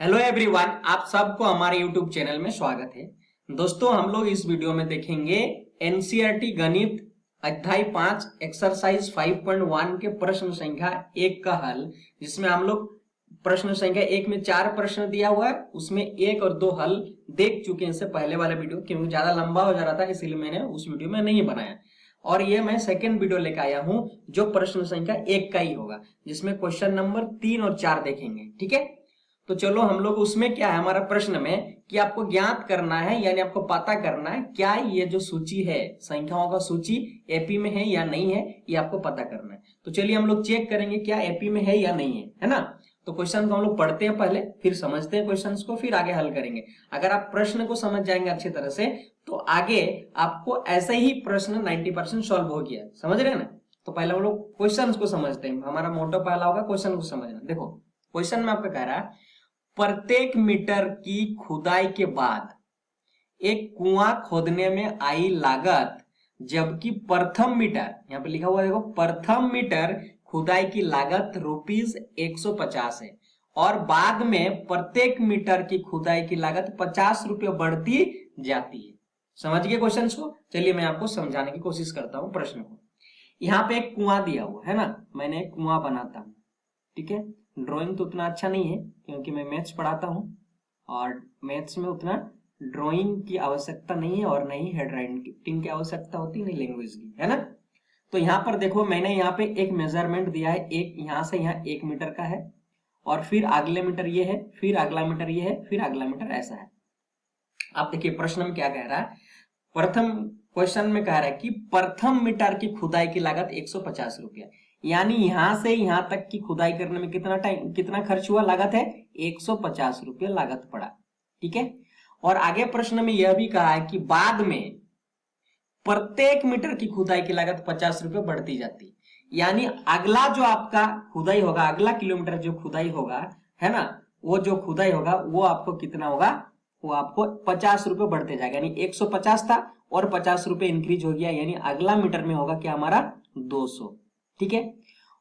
Hello everyone, आप सबको हमारे यूट्यूब चैनल में स्वागत है। दोस्तों, हम लोग इस वीडियो में देखेंगे एनसीईआरटी गणित अध्याय 5 एक्सरसाइज 5.1 के प्रश्न संख्या 1 का हल, जिसमें हम लोग प्रश्न संख्या 1 में 4 प्रश्न दिया हुआ है, उसमें 1 और 2 हल देख चुके हैं इससे पहले वाले वीडियो, क्योंकि ज्यादा लंबा हो जा रहा था इसलिए मैंने उस वीडियो में नहीं बनाया। और ये मैं सेकेंड वीडियो लेकर आया हूं जो प्रश्न संख्या 1 का ही होगा, जिसमें क्वेश्चन नंबर 3 और 4 देखेंगे। ठीक है, तो चलो हम लोग उसमें क्या है हमारा प्रश्न में कि आपको ज्ञात करना है, यानी आपको पता करना है क्या ये जो सूची है संख्याओं का सूची एपी में है या नहीं है, ये आपको पता करना है। तो चलिए हम लोग चेक करेंगे क्या एपी में है या नहीं है ना। तो क्वेश्चन को हम लोग पढ़ते हैं पहले, फिर समझते हैं क्वेश्चन को, फिर आगे हल करेंगे। अगर आप प्रश्न को समझ जाएंगे अच्छी तरह से तो आगे आपको ऐसे ही प्रश्न 90% सॉल्व हो गया। समझ रहे हैं ना। तो पहले हम लोग क्वेश्चन को समझते हैं। हमारा मोटो पहला होगा क्वेश्चन को समझना। देखो क्वेश्चन में आपका कह रहा है प्रत्येक मीटर की खुदाई के बाद एक कुआं खोदने में आई लागत, जबकि प्रथम मीटर, यहां पे लिखा हुआ देखो, प्रथम मीटर खुदाई की लागत ₹150 है और बाद में प्रत्येक मीटर की खुदाई की लागत ₹50 बढ़ती जाती है। समझ गए क्वेश्चन को। चलिए मैं आपको समझाने की कोशिश करता हूं प्रश्न को। यहाँ पे एक कुआं दिया हुआ है ना, मैंने एक कुआं बनाता हूं। ठीक है, ड्राइंग तो उतना अच्छा नहीं है क्योंकि मैं मैथ्स पढ़ाता हूं और मैथ्स में उतना ड्राइंग की आवश्यकता नहीं है और नहीं हेड राइटिंग की आवश्यकता होती, नहीं लैंग्वेज की, है ना। तो यहाँ पर देखो मैंने यहाँ पे एक मेजरमेंट दिया है, एक यहाँ से यहाँ 1 मीटर का है और फिर अगले मीटर ये है, फिर अगला मीटर ये है, फिर अगला मीटर ऐसा है। आप देखिए प्रश्न में क्या कह रहा है। प्रथम क्वेश्चन में कह रहा है कि प्रथम मीटर की खुदाई की लागत ₹150, यानी यहां से यहां तक की खुदाई करने में कितना खर्च हुआ, लागत है ₹150 लागत पड़ा। ठीक है, और आगे प्रश्न में यह भी कहा है कि बाद में प्रत्येक मीटर की खुदाई की लागत ₹50 बढ़ती जाती, यानी अगला जो आपका खुदाई होगा, अगला किलोमीटर जो खुदाई होगा, है ना, वो जो खुदाई होगा वो आपको कितना होगा, वो आपको ₹50 बढ़ते जाएगा। यानी 150 था और ₹50 इंक्रीज हो गया, यानी अगला मीटर में होगा क्या हमारा 200। ठीक है,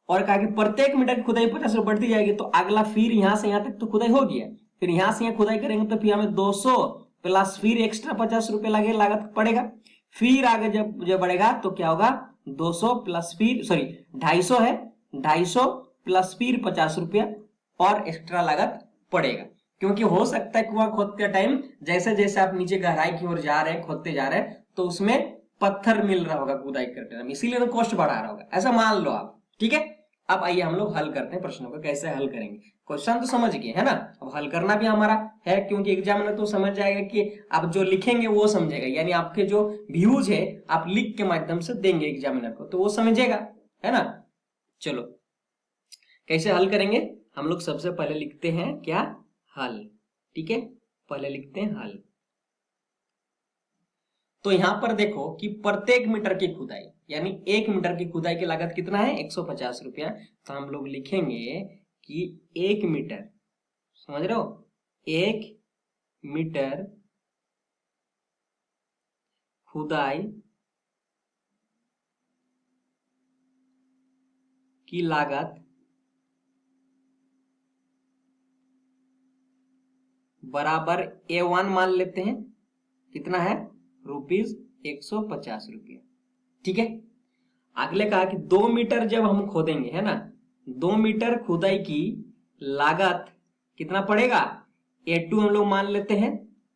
और कहा कि प्रत्येक मीटर की खुदाई ₹50 बढ़ती जाएगी, तो अगला फिर यहां से यहां तक तो खुदाई हो गया, फिर यहां से यहां खुदाई करेंगे तो फिर हमें 200 प्लस फिर एक्स्ट्रा ₹50 लगे लागत पड़ेगा। फिर आगे जब बढ़ेगा तो क्या होगा, 200 प्लस फिर 250 है, 250 प्लस फिर ₹50 और एक्स्ट्रा लागत पड़ेगा। क्योंकि हो सकता है कुआं खोदते टाइम जैसे जैसे आप नीचे गहराई की ओर जा रहे हैं, खोदते जा रहे हैं, तो उसमें पत्थर मिल रहा होगा खुदाई करते टाइम, इसीलिए तो कॉस्ट बढ़ा रहा होगा, ऐसा मान लो आप। ठीक है, अब आइए हम लोग हल करते हैं प्रश्नों को, कैसे हल करेंगे। क्वेश्चन तो समझ गए है ना, अब हल करना भी हमारा है, क्योंकि एग्जाम में तो समझ जाएगा कि आप जो लिखेंगे वो समझेगा, यानी आपके जो व्यूज है आप लिख के माध्यम से देंगे एग्जामिनर को, तो वो समझेगा, है ना। चलो कैसे हल करेंगे, हम लोग सबसे पहले लिखते हैं क्या, हल। ठीक है, पहले लिखते हैं हल। तो यहां पर देखो कि प्रत्येक मीटर की खुदाई, यानी 1 मीटर की खुदाई की लागत कितना है, ₹150। तो हम लोग लिखेंगे कि 1 मीटर, समझ रहे हो, 1 मीटर खुदाई की लागत बराबर A1 मान लेते हैं, कितना है, ₹150। ठीक है, अगले कहा कि 2 मीटर जब हम खोदेंगे, है ना, 2 मीटर खुदाई की लागत कितना पड़ेगा, A2 हम लोग मान लेते हैं।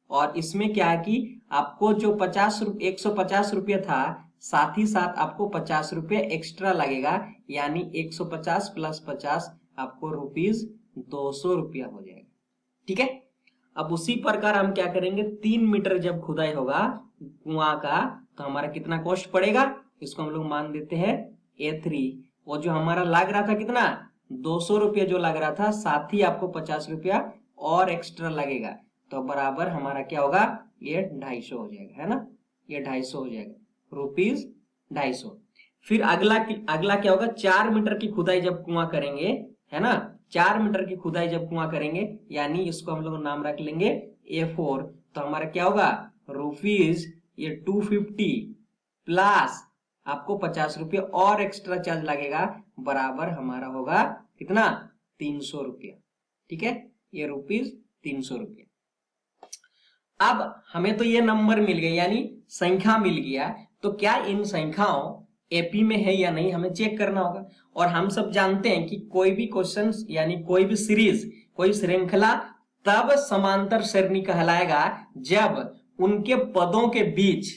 और इसमें क्या है कि आपको जो 150 रुपये था, साथ ही साथ आपको ₹50 एक्स्ट्रा लगेगा, यानी 150 प्लस 50 आपको ₹200 हो जाएगा। ठीक है, अब उसी प्रकार हम क्या करेंगे, 3 मीटर जब खुदाई होगा कुआं का, तो हमारा कितना कॉस्ट पड़ेगा, इसको हम लोग मान देते हैं A3। वो जो हमारा लग रहा था कितना, ₹200 जो लग रहा था, साथ ही आपको ₹50 और एक्स्ट्रा लगेगा, तो बराबर हमारा क्या होगा, ये 250 हो जाएगा, है ना, ये 250 हो जाएगा, ₹250। फिर अगला क्या होगा, 4 मीटर की खुदाई जब कुआं करेंगे, है ना, 4 मीटर की खुदाई जब कुआं करेंगे, यानी इसको हम लोग नाम रख लेंगे A4। तो हमारा क्या होगा, रुपीज ये 250 प्लस आपको ₹50 और एक्स्ट्रा चार्ज लगेगा, बराबर हमारा होगा कितना, ₹300। ठीक है, ये 300 रुपया। अब हमें तो ये नंबर मिल गए, यानी संख्या मिल गया, तो क्या इन संख्याओं एपी में है या नहीं हमें चेक करना होगा। और हम सब जानते हैं कि कोई भी क्वेश्चन यानी कोई भी सीरीज, कोई श्रृंखला तब समांतर सरणी कहलाएगा जब उनके पदों के बीच,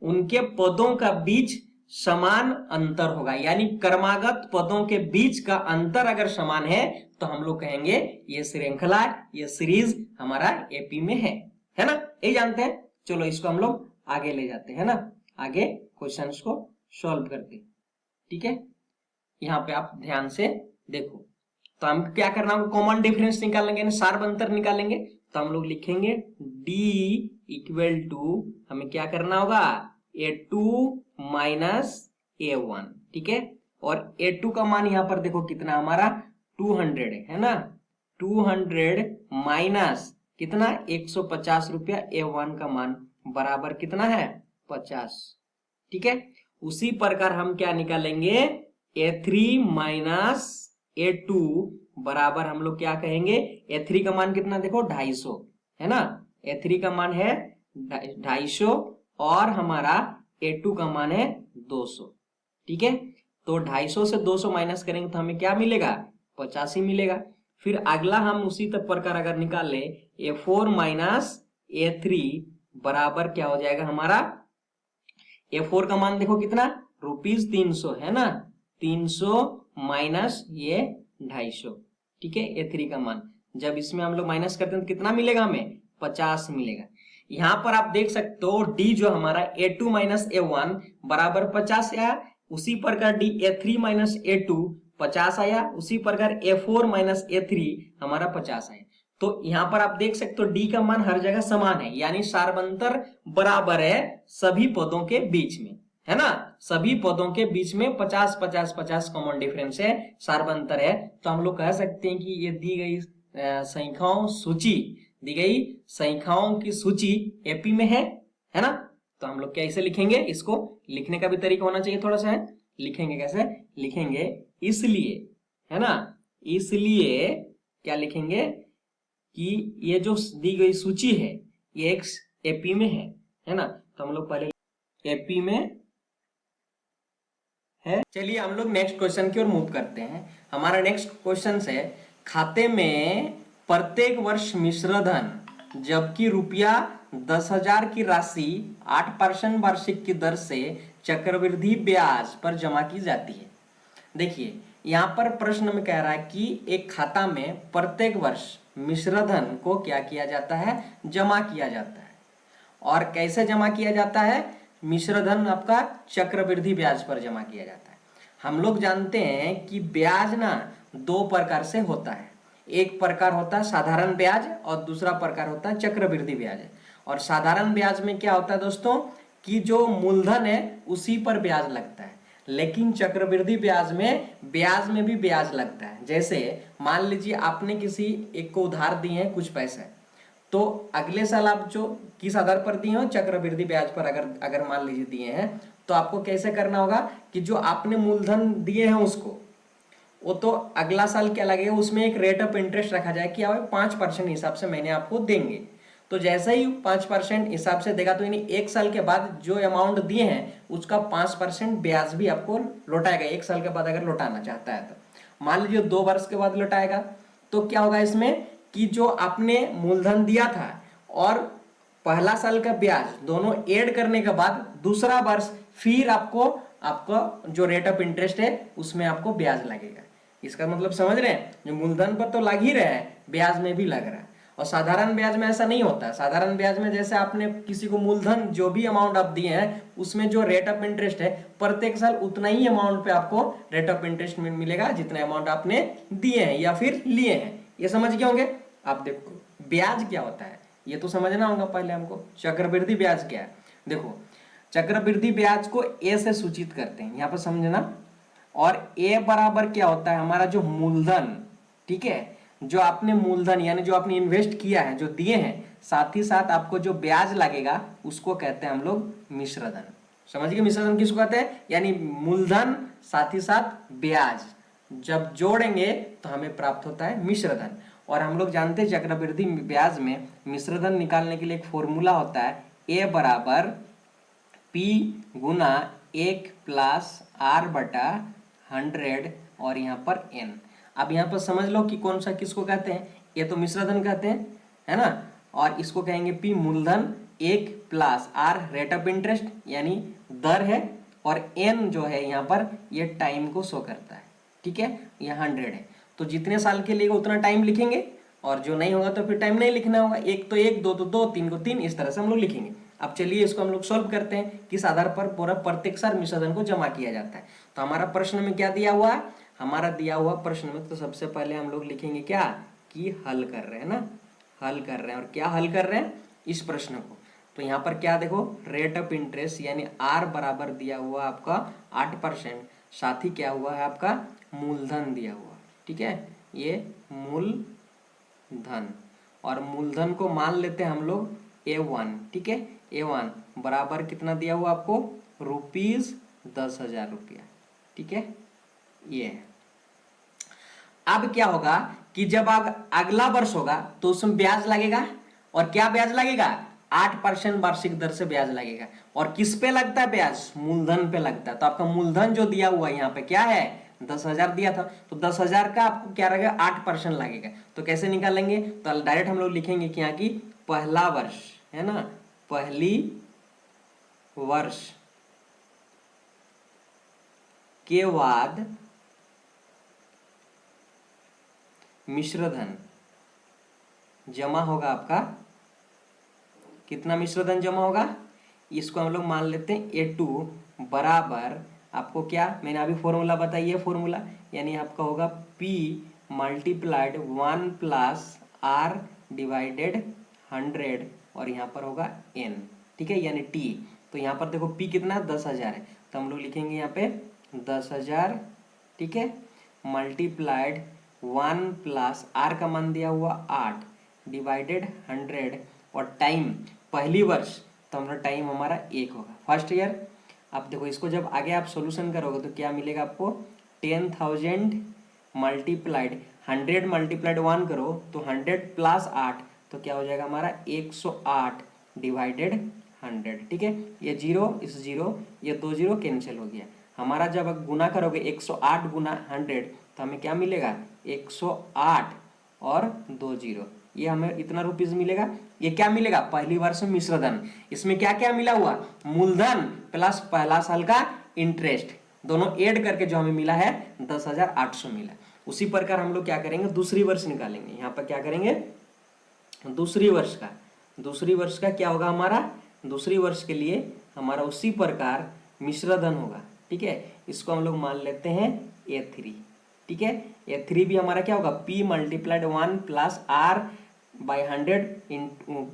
उनके पदों का बीच समान अंतर होगा, यानी क्रमागत पदों के बीच का अंतर अगर समान है तो हम लोग कहेंगे ये श्रृंखला, ये सीरीज हमारा एपी में है ना, ये जानते हैं। चलो इसको हम लोग आगे ले जाते हैं ना, आगे क्वेश्चंस को सॉल्व करते, ठीक है। यहाँ पे आप ध्यान से देखो, तो हम क्या करना होगा, कॉमन डिफरेंस निकालेंगे, सार्व अंतर निकालेंगे। तो हम लोग लिखेंगे D इक्वल टू, हमें क्या करना होगा, A2 माइनस A1, ठीक है। और A2 का मान यहाँ पर देखो कितना हमारा 200 है ना, 200 माइनस कितना 150 रुपया, A1 का मान बराबर कितना है 50, ठीक है। उसी प्रकार हम क्या निकालेंगे, A3 माइनस A2 बराबर हम लोग क्या कहेंगे, A3 का मान कितना देखो 250 है ना, A3 का मान है 250 और हमारा A2 का मान है 200, ठीक है। तो 250 से 200 माइनस करेंगे तो हमें क्या मिलेगा, 85 मिलेगा। फिर अगला हम उसी प्रकार अगर निकाल ले, A4 माइनस A3 बराबर क्या हो जाएगा हमारा, A4 का मान देखो कितना ₹300 है ना, 300 माइनस ये 250, ठीक है। A3 का मान जब इसमें हम लोग माइनस करते हैं तो कितना मिलेगा हमें, 50 मिलेगा। यहाँ पर आप देख सकते हो D जो हमारा A2 माइनस A1 बराबर 50 आया, उसी प्रकार D A3 माइनस A2 50 आया, उसी प्रकार A4 माइनस A3 हमारा 50 आया। तो यहाँ पर आप देख सकते हो D का मान हर जगह समान है, यानी सार्वंतर बराबर है सभी पदों के बीच में, है ना, सभी पदों के बीच में 50 50 50 कॉमन डिफरेंस है, सार्वंतर है। तो हम लोग कह सकते हैं कि ये दी गई संख्याओं सूची, दी गई संख्याओं की सूची एपी में है ना। तो हम लोग कैसे लिखेंगे, इसको लिखने का भी तरीका होना चाहिए थोड़ा सा, है लिखेंगे कैसे, लिखेंगे इसलिए, है ना, इसलिए क्या लिखेंगे कि ये जो दी गई सूची है ये एक एपी में है ना। तो हम लोग पहले एपी में है। चलिए हम लोग नेक्स्ट क्वेश्चन की ओर मूव करते हैं। हमारा नेक्स्ट क्वेश्चन है, खाते में प्रत्येक वर्ष मिश्रधन जबकि रुपया 10,000 की राशि 8% वार्षिक की दर से चक्रवृद्धि ब्याज पर जमा की जाती है। देखिए यहाँ पर प्रश्न में कह रहा है कि एक खाता में प्रत्येक वर्ष मिश्रधन को क्या किया जाता है, जमा किया जाता है। और कैसे जमा किया जाता है, मिश्रधन आपका चक्रवृद्धि ब्याज पर जमा किया जाता है। हम लोग जानते हैं कि ब्याज ना दो प्रकार से होता है, एक प्रकार होता है साधारण ब्याज और दूसरा प्रकार होता है चक्रवृद्धि ब्याज। और साधारण ब्याज में क्या होता है दोस्तों, कि जो मूलधन है उसी पर ब्याज लगता है, लेकिन चक्रवृद्धि ब्याज में भी ब्याज लगता है। जैसे मान लीजिए आपने किसी एक को उधार दिए हैं कुछ पैसे, तो अगले साल आप जो किस आधार पर दिए हो, चक्रवृद्धि ब्याज पर अगर मान लीजिए दिए हैं, तो आपको कैसे करना होगा कि जो आपने मूलधन दिए हैं उसको, वो तो अगला साल क्या लगेगा, उसमें एक रेट ऑफ इंटरेस्ट रखा जाए कि 5% हिसाब से मैंने आपको देंगे। तो जैसे ही 5% हिसाब से देगा, तो यानी एक साल के बाद जो अमाउंट दिए हैं उसका 5% ब्याज भी आपको लौटाएगा। एक साल के बाद अगर लौटाना चाहता है तो मान लीजिए 2 वर्ष के बाद लौटाएगा, तो क्या होगा इसमें कि जो आपने मूलधन दिया था और पहला साल का ब्याज दोनों ऐड करने के बाद दूसरा वर्ष फिर आपको जो रेट ऑफ इंटरेस्ट है उसमें आपको ब्याज लगेगा। इसका मतलब समझ रहे हैं, जो मूलधन पर तो लग ही रहा है, ब्याज में भी लग रहा है। और साधारण ब्याज में ऐसा नहीं होता। साधारण ब्याज में जैसे आपने किसी को मूलधन जो भी अमाउंट आप दिए हैं उसमें जो रेट ऑफ इंटरेस्ट है प्रत्येक साल उतना ही अमाउंट पे आपको रेट ऑफ इंटरेस्ट मिलेगा जितना अमाउंट आपने दिए हैं या फिर लिए हैं। ये समझ गए होंगे आप। देखो ब्याज क्या होता है ये तो समझना होगा पहले हमको। चक्रवृद्धि ब्याज क्या है, देखो चक्रवृद्धि ब्याज को ए से सूचित करते हैं, यहाँ पर समझना। और ए बराबर क्या होता है, हमारा जो मूलधन, ठीक है, जो आपने मूलधन यानी जो आपने इन्वेस्ट किया है, जो दिए हैं, साथ ही साथ आपको जो ब्याज लगेगा उसको कहते हैं हम लोग मिश्रधन। समझ गए मिश्रधन किसको कहते हैं, यानी मूलधन साथ ही साथ ब्याज जब जोड़ेंगे तो हमें प्राप्त होता है मिश्रधन। और हम लोग जानते हैं चक्रवृद्धि ब्याज में मिश्रधन निकालने के लिए एक फॉर्मूला होता है, ए बराबर पी गुना 1+r/100 और यहाँ पर n। अब यहाँ पर समझ लो कि कौन सा किसको कहते हैं, ये तो मिश्रधन कहते हैं, है ना, और इसको कहेंगे पी मूलधन, 1+r रेट ऑफ इंटरेस्ट यानी दर है, और n जो है यहाँ पर ये टाइम को शो करता है, ठीक है, ये 100 है। तो जितने साल के लिए उतना टाइम लिखेंगे, और जो नहीं होगा तो फिर टाइम नहीं लिखना होगा, एक तो एक, दो तो दो, तीन को तीन, इस तरह से हम लोग लिखेंगे। अब चलिए इसको हम लोग सॉल्व करते हैं, किस आधार पर पूरा प्रत्येक साल मिश्रधन को जमा किया जाता है। तो हमारा प्रश्न में क्या दिया हुआ है, हमारा दिया हुआ प्रश्न में तो सबसे पहले हम लोग लिखेंगे क्या, कि हल कर रहे हैं ना, हल कर रहे हैं। और क्या हल कर रहे हैं इस प्रश्न को, तो यहाँ पर क्या देखो, रेट ऑफ इंटरेस्ट यानी आर बराबर दिया हुआ आपका 8%, साथ ही क्या हुआ है आपका मूलधन दिया हुआ, ठीक है, ये मूलधन, और मूलधन को मान लेते हैं हम लोग A1, ठीक है, A1 बराबर कितना दिया हुआ आपको, ₹10,000, ठीक है, ये। अब क्या होगा कि जब आप अगला वर्ष होगा तो उसमें ब्याज लगेगा, और क्या ब्याज लगेगा, 8% वार्षिक दर से ब्याज लगेगा। और किस पे लगता है ब्याज, मूलधन पे लगता है। तो आपका मूलधन जो दिया हुआ है यहाँ पे क्या है, 10,000 दिया था, तो 10,000 का आपको क्या लगेगा, 8% लगेगा। तो कैसे निकालेंगे, तो डायरेक्ट हम लोग लिखेंगे कि यहाँ की पहला वर्ष है ना, पहली वर्ष के बाद मिश्रधन जमा होगा आपका, कितना मिश्रधन जमा होगा, इसको हम लोग मान लेते हैं A2 बराबर आपको क्या, मैंने अभी फॉर्मूला बताइए, फॉर्मूला यानी आपका होगा P मल्टीप्लाइड 1+R/100 और यहाँ पर होगा N, ठीक है, यानी T। तो यहाँ पर देखो P कितना 10,000 है, तो हम लोग लिखेंगे यहाँ पे 10,000, ठीक है, मल्टीप्लाइड 1+R का मान दिया हुआ 8 डिवाइडेड 100 और टाइम पहली वर्ष, तो हमारा टाइम हमारा 1 होगा, फर्स्ट ईयर। अब देखो इसको जब आगे आप सोल्यूशन करोगे तो क्या मिलेगा आपको, 10,000 मल्टीप्लाइड 100 मल्टीप्लाइड 1 करो तो 100+8, तो क्या हो जाएगा हमारा 108 डिवाइडेड 100, ठीक है, ये जीरो इस जीरो, ये 2 जीरो कैंसिल हो गया। हमारा जब गुना करोगे 108 गुना 100 तो हमें क्या मिलेगा, 108 और 2 जीरो, ये हमें इतना रुपीज मिलेगा। ये क्या मिलेगा, पहली वर्ष मिश्रधन, इसमें क्या क्या मिला हुआ, मूलधन प्लस पहला साल का इंटरेस्ट, दोनों ऐड करके जो हमें मिला है 10,800 मिला। उसी प्रकार हम लोग क्या करेंगे, दूसरी वर्ष निकालेंगे। यहाँ पर क्या करेंगे, दूसरी वर्ष का क्या होगा हमारा, दूसरी वर्ष के लिए हमारा उसी प्रकार मिश्रधन होगा, ठीक है, इसको हम लोग मान लेते हैं A3, ठीक है, A3 भी हमारा क्या होगा, P मल्टीप्लाइड 1+R/100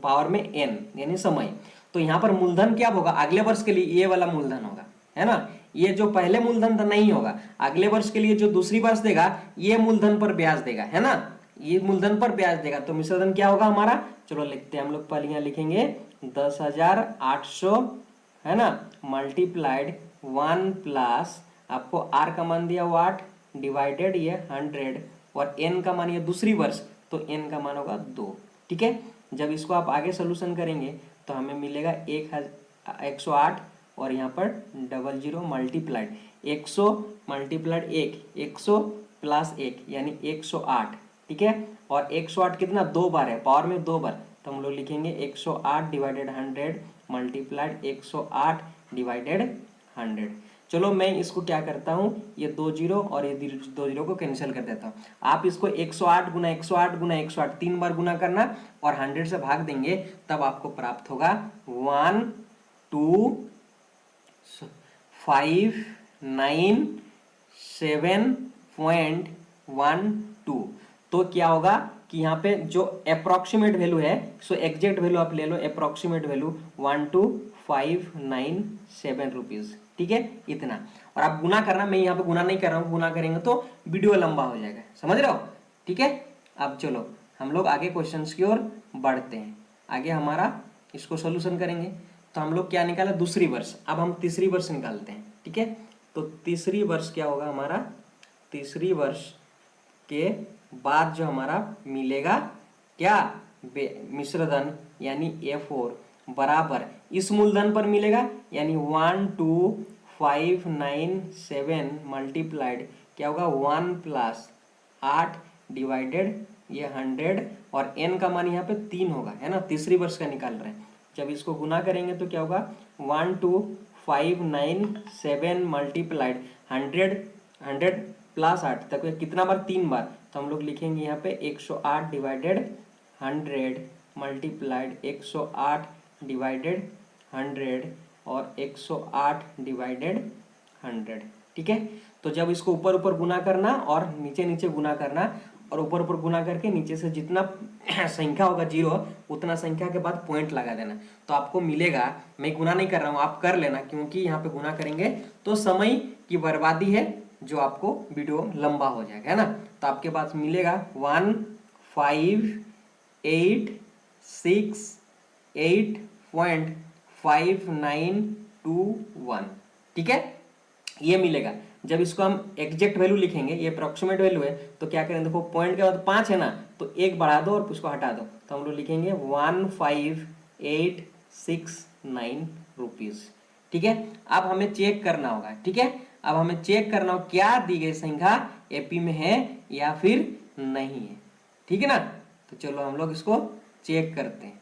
पावर में N यानी समय। तो यहाँ पर मूलधन क्या होगा, अगले वर्ष के लिए ये वाला मूलधन होगा, है ना, ये जो पहले मूलधन था नहीं होगा, अगले वर्ष के लिए जो दूसरी वर्ष देगा ये मूलधन पर ब्याज देगा, है ना, ये मूलधन पर ब्याज देगा। तो मिश्रधन क्या होगा हमारा, चलो लिखते हैं हम लोग, पहले यहाँ लिखेंगे 10,800, है ना, मल्टीप्लाइड 1+ आपको R का मान दिया हुआ 8 डिवाइडेड ये 100 और N का मान ये दूसरी वर्ष, तो N का मान होगा 2, ठीक है। जब इसको आप आगे सोल्यूशन करेंगे तो हमें मिलेगा 108 और यहाँ पर 00 मल्टीप्लाइड 100 मल्टीप्लाइड 100 प्लस 1 यानी 108, ठीक है, और 108 कितना, 2 बार है, पावर में 2 बार, तो हम लोग लिखेंगे 108 डिवाइडेड 100 मल्टीप्लाइड 108 डिवाइडेड 100। चलो मैं इसको क्या करता हूँ, ये 2 जीरो और ये 2 जीरो को कैंसिल कर देता हूँ। आप इसको 108 गुना 108 गुना 108 3 बार गुना करना और 100 से भाग देंगे, तब आपको प्राप्त होगा 1259.7.12। तो क्या होगा कि यहाँ पे जो अप्रोक्सीमेट वैल्यू है, सो एग्जैक्ट वैल्यू आप ले लो, अप्रोक्सीमेट वैल्यू 12,597 रुपीज, ठीक है, इतना। और आप गुना करना, मैं यहाँ पे गुना नहीं कर रहा हूँ, गुना करेंगे तो वीडियो लंबा हो जाएगा, समझ रहे हो, ठीक है। अब चलो हम लोग आगे क्वेश्चंस की ओर बढ़ते हैं, आगे हमारा इसको सोल्यूशन करेंगे। तो हम लोग क्या निकाला, दूसरी वर्ष, अब हम तीसरी वर्ष निकालते हैं, ठीक है। तो तीसरी वर्ष क्या होगा हमारा, तीसरी वर्ष के बाद जो हमारा मिलेगा क्या, मिश्रधन यानी A4 बराबर इस मूलधन पर मिलेगा यानी 12597 मल्टीप्लाइड क्या होगा 1 प्लस 8 डिवाइडेड ये 100 और n का मान यहाँ पे 3 होगा, है ना, तीसरी वर्ष का निकाल रहे हैं। जब इसको गुना करेंगे तो क्या होगा 12597 मल्टीप्लाइड 100 प्लस 8 तक कितना बार, 3 बार, तो हम लोग लिखेंगे यहाँ पे 108 डिवाइडेड 100 मल्टीप्लाइड 108 डिवाइडेड 100 और 108 डिवाइडेड 100। ठीक है, तो जब इसको ऊपर ऊपर गुना करना और नीचे नीचे गुना करना और ऊपर ऊपर गुना करके नीचे से जितना संख्या होगा जीरो उतना संख्या के बाद पॉइंट लगा देना, तो आपको मिलेगा। मैं गुना नहीं कर रहा हूँ, आप कर लेना, क्योंकि यहाँ पे गुना करेंगे तो समय की बर्बादी है, जो आपको वीडियो लंबा हो जाएगा, है ना। तो आपके पास मिलेगा 15868.5921। ठीक है, ये मिलेगा। जब इसको हम एग्जैक्ट वैल्यू लिखेंगे, ये अप्रोक्सीमेट वैल्यू है, तो क्या करें, देखो पॉइंट के बाद 5 है ना, तो एक बढ़ा दो और उसको हटा दो, तो हम लोग लिखेंगे 15869 रुपीज। ठीक है, अब हमें चेक करना होगा। ठीक है, अब हमें चेक करना होगा क्या दी गई संख्या एपी में है या फिर नहीं है। ठीक है ना, तो चलो हम लोग इसको चेक करते हैं।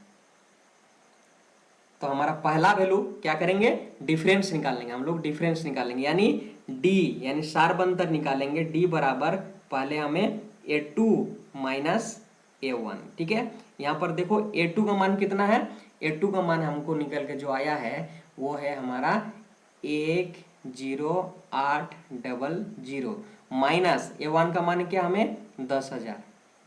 तो हमारा पहला वैल्यू क्या करेंगे, डिफरेंस निकालेंगे, हम लोग डिफरेंस निकालेंगे यानी डी यानी सार्ब अंतर निकालेंगे। डी बराबर पहले हमें A2 माइनस A1। ठीक है, यहाँ पर देखो A2 का मान कितना है, A2 का मान हमको निकल के जो आया है वो है हमारा 10800 माइनस A1 का मान क्या हमें 10,000।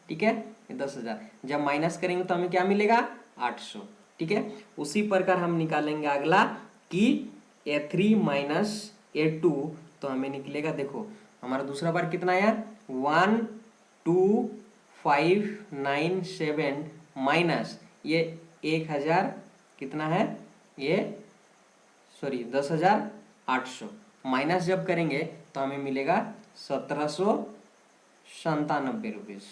ठीक है, 10,000 जब माइनस करेंगे तो हमें क्या मिलेगा 800। ठीक है, उसी प्रकार हम निकालेंगे अगला कि A3 माइनस A2, तो हमें निकलेगा, देखो हमारा दूसरा बार कितना आया 12597 माइनस ये 1000 कितना है, ये सॉरी 10,800 माइनस जब करेंगे तो हमें मिलेगा 1797 रुपीज।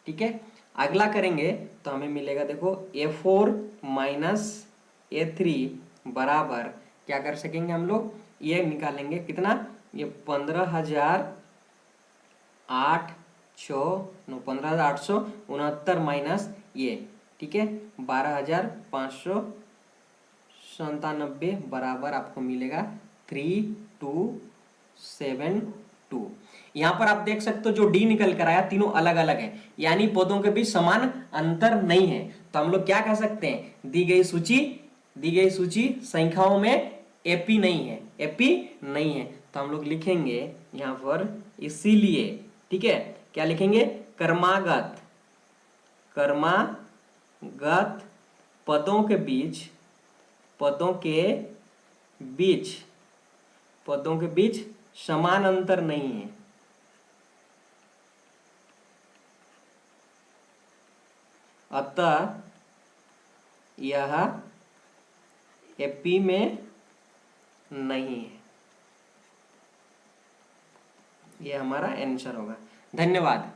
ठीक है, अगला करेंगे तो हमें मिलेगा, देखो A4 माइनस A3 बराबर क्या कर सकेंगे हम लोग, ये निकालेंगे कितना, ये 15,869 माइनस ये, ठीक है 12,597 बराबर आपको मिलेगा 3272। यहाँ पर आप देख सकते हो जो डी निकल कर आया तीनों अलग अलग है, यानी पदों के बीच समान अंतर नहीं है। तो हम लोग क्या कह सकते हैं, दी गई सूची संख्याओं में एपी नहीं है, एपी नहीं है, तो हम लोग लिखेंगे यहाँ पर इसीलिए। ठीक है, क्या लिखेंगे, क्रमागत पदों के बीच समान अंतर नहीं है। अतः यह एपी में नहीं है। यह हमारा आंसर होगा। धन्यवाद।